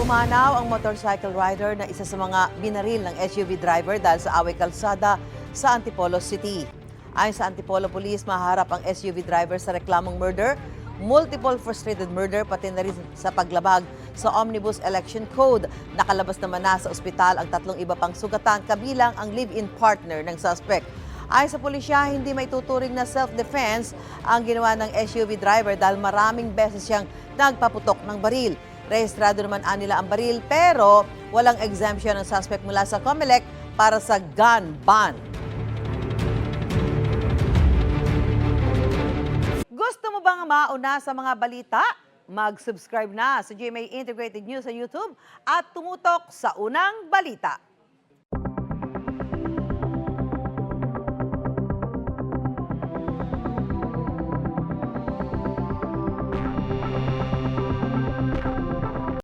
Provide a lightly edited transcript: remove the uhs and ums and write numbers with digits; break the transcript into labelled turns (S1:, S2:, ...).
S1: Pumanaw ang motorcycle rider na isa sa mga binaril ng SUV driver dahil sa away kalsada sa Antipolo City. Ayon sa Antipolo Police, maharap ang SUV driver sa reklamong murder, multiple frustrated murder, pati na rin sa paglabag sa Omnibus Election Code. Nakalabas naman na sa ospital ang tatlong iba pang sugatan, kabilang ang live-in partner ng suspect. Ayon sa pulisya, hindi may tuturing na self-defense ang ginawa ng SUV driver dahil maraming beses siyang nagpaputok ng baril. Rehistrado naman nila ang baril pero walang exemption ng suspect mula sa COMELEC para sa gun ban. Gusto mo bang mauna sa mga balita? Mag-subscribe na sa GMA Integrated News sa YouTube at tumutok sa unang balita.